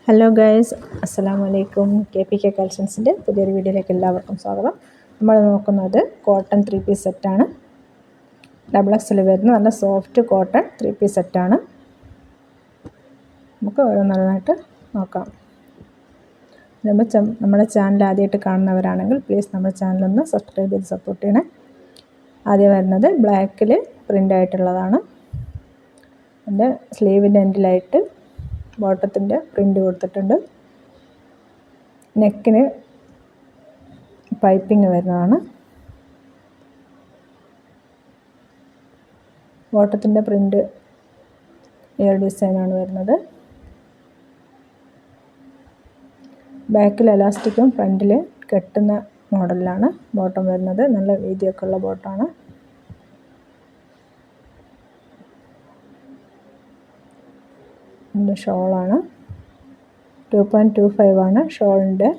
Hello guys, അസ്സലാമു അലൈക്കും. KPK കളക്ഷൻസിൻ്റെ പുതിയൊരു വീഡിയോയിലേക്ക് എല്ലാവർക്കും സ്വാഗതം. നമ്മൾ നോക്കുന്നത് കോട്ടൺ 3 പീസ് സെറ്റാണ്. ഡബിൾ എക്സൽ വരുന്ന നല്ല സോഫ്റ്റ് കോട്ടൺ 3 പീസ് സെറ്റാണ്. നമുക്ക് ഓരോന്നോരോന്നായിട്ട് നോക്കാം. നമ്മുടെ ചാനൽ ആദ്യമായിട്ട് കാണുന്നവരാണെങ്കിൽ പ്ലീസ് നമ്മുടെ ചാനലൊന്ന് സബ്സ്ക്രൈബ് ചെയ്ത് സപ്പോർട്ട് ചെയ്യണേ. ആദ്യം വരുന്നത് ബ്ലാക്കിൽ പ്രിൻ്റ് ആയിട്ടുള്ളതാണ്. എൻ്റെ സ്ലീവിൻ്റെ എൻഡിലായിട്ട് ബോട്ടത്തിൻ്റെ പ്രിൻ്റ് കൊടുത്തിട്ടുണ്ട്. നെക്കിന് പൈപ്പിംഗ് വരുന്നതാണ്. ബോട്ടത്തിൻ്റെ പ്രിൻ്റ് ഈ ഒരു ഡിസൈനാണ് വരുന്നത്. ബാക്കിൽ എലാസ്റ്റിക്കും ഫ്രണ്ടിൽ കെട്ടുന്ന മോഡലിലാണ് ബോട്ടം വരുന്നത്. നല്ല വീതിയൊക്കെ ഉള്ള ബോട്ടമാണ്. ഷോളാണ് 2.25 ആണ് ഷോളിൻ്റെ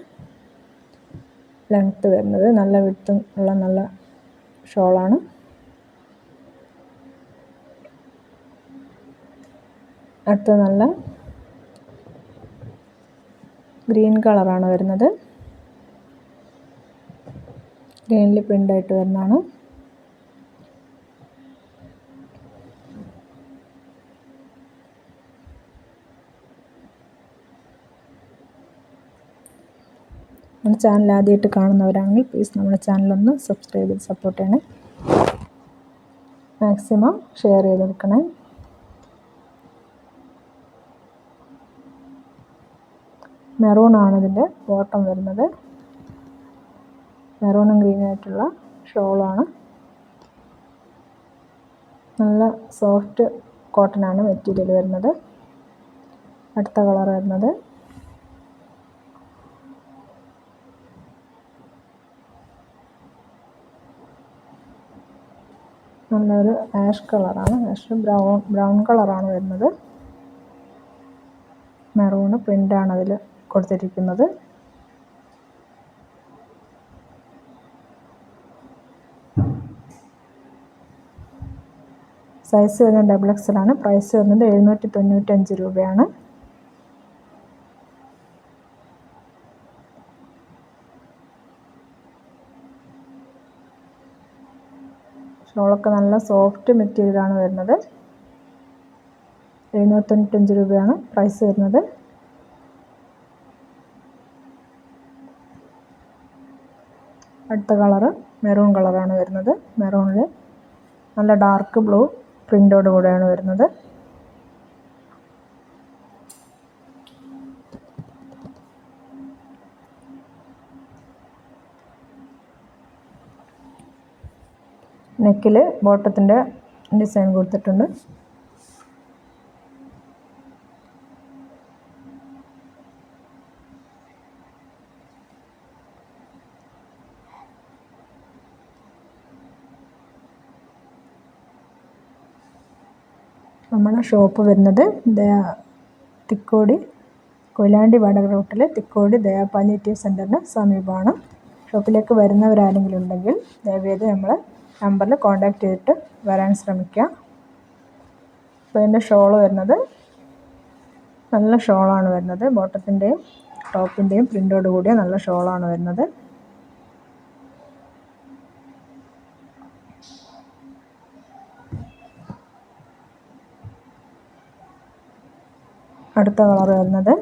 ലെങ്ത്ത് വരുന്നത്. നല്ല വിഡ്ത്തും ഉള്ള നല്ല ഷോളാണ്. അടുത്ത നല്ല ഗ്രീൻ കളറാണ് വരുന്നത്. ഗ്രീനിൽ പ്രിൻ്റായിട്ട് വരുന്നതാണ്. നമ്മുടെ ചാനൽ ആദ്യമായിട്ട് കാണുന്നവരാണെങ്കിൽ പ്ലീസ് നമ്മുടെ ചാനലൊന്ന് സബ്സ്ക്രൈബ് ചെയ്ത് സപ്പോർട്ട് ചെയ്യണേ. മാക്സിമം ഷെയർ ചെയ്ത് കൊടുക്കണേ. മെറൂണാണ് ഇതിൻ്റെ ബോട്ടം വരുന്നത്. മെറൂണും ഗ്രീനായിട്ടുള്ള ഷോളാണ്. നല്ല സോഫ്റ്റ് കോട്ടനാണ് മെറ്റീരിയൽ വരുന്നത്. അടുത്ത കളർ വരുന്നത് നല്ലൊരു ആഷ് കളറാണ്. ബ്രൗൺ കളറാണ് വരുന്നത്. മെറൂണ് പ്രിൻ്റാണ് അതിൽ കൊടുത്തിരിക്കുന്നത്. സൈസ് വരുന്നത് ഡബിൾ എക്സൽ ആണ്. പ്രൈസ് വരുന്നത് 795 രൂപയാണ്. ഷോളൊക്കെ നല്ല സോഫ്റ്റ് മെറ്റീരിയലാണ് വരുന്നത്. 795 രൂപയാണ് പ്രൈസ് വരുന്നത്. അടുത്ത കളറ് മെറൂൺ കളറാണ് വരുന്നത്. മെറൂണിൽ നല്ല ഡാർക്ക് ബ്ലൂ പ്രിൻ്റോട് കൂടെയാണ് വരുന്നത്. നെക്കിൽ ബോട്ടത്തിൻ്റെ ഡിസൈൻ കൊടുത്തിട്ടുണ്ട്. നമ്മുടെ ഷോപ്പ് വരുന്നത് തിക്കോടി കൊയിലാണ്ടി വടകര റൂട്ടിൽ തിക്കോടി ദയാ പാലിയേറ്റീവ് സെൻ്ററിന് സമീപമാണ്. ഷോപ്പിലേക്ക് വരുന്നവരാരെങ്കിലും ഉണ്ടെങ്കിൽ ദയവേത് നമ്മൾ നമ്പറിൽ കോൺടാക്റ്റ് ചെയ്തിട്ട് വരാൻ ശ്രമിക്കുക. അപ്പോൾ ഇതിൻ്റെ ഷോള് വരുന്നത് നല്ല ഷോളാണ് വരുന്നത്. ബോട്ടത്തിൻ്റെയും ടോപ്പിൻ്റെയും പ്രിൻ്റോട് കൂടിയ നല്ല ഷോളാണ് വരുന്നത്. അടുത്ത കളർ വരുന്നത്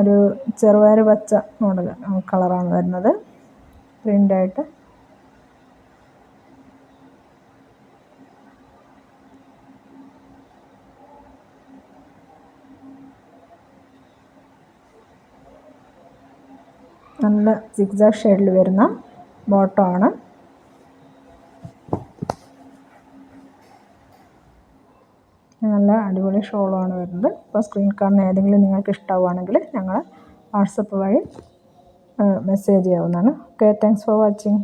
ഒരു ചെറുപയർ പച്ച മോഡൽ കളറാണ് വരുന്നത്. പ്രിൻ്റായിട്ട് നല്ല സിഗ്സാഗ് ഷെയ്ഡിൽ വരുന്ന ബോട്ടമാണ്. നല്ല അടിപൊളി ഷോളാണ് വരുന്നത്. അപ്പോൾ സ്ക്രീൻ കാണുന്ന ഏതെങ്കിലും നിങ്ങൾക്ക് ഇഷ്ടമാവുകയാണെങ്കിൽ ഞങ്ങൾ വാട്സപ്പ് വഴി മെസ്സേജ് ചെയ്യാവുന്നതാണ്. Okay, thanks for watching.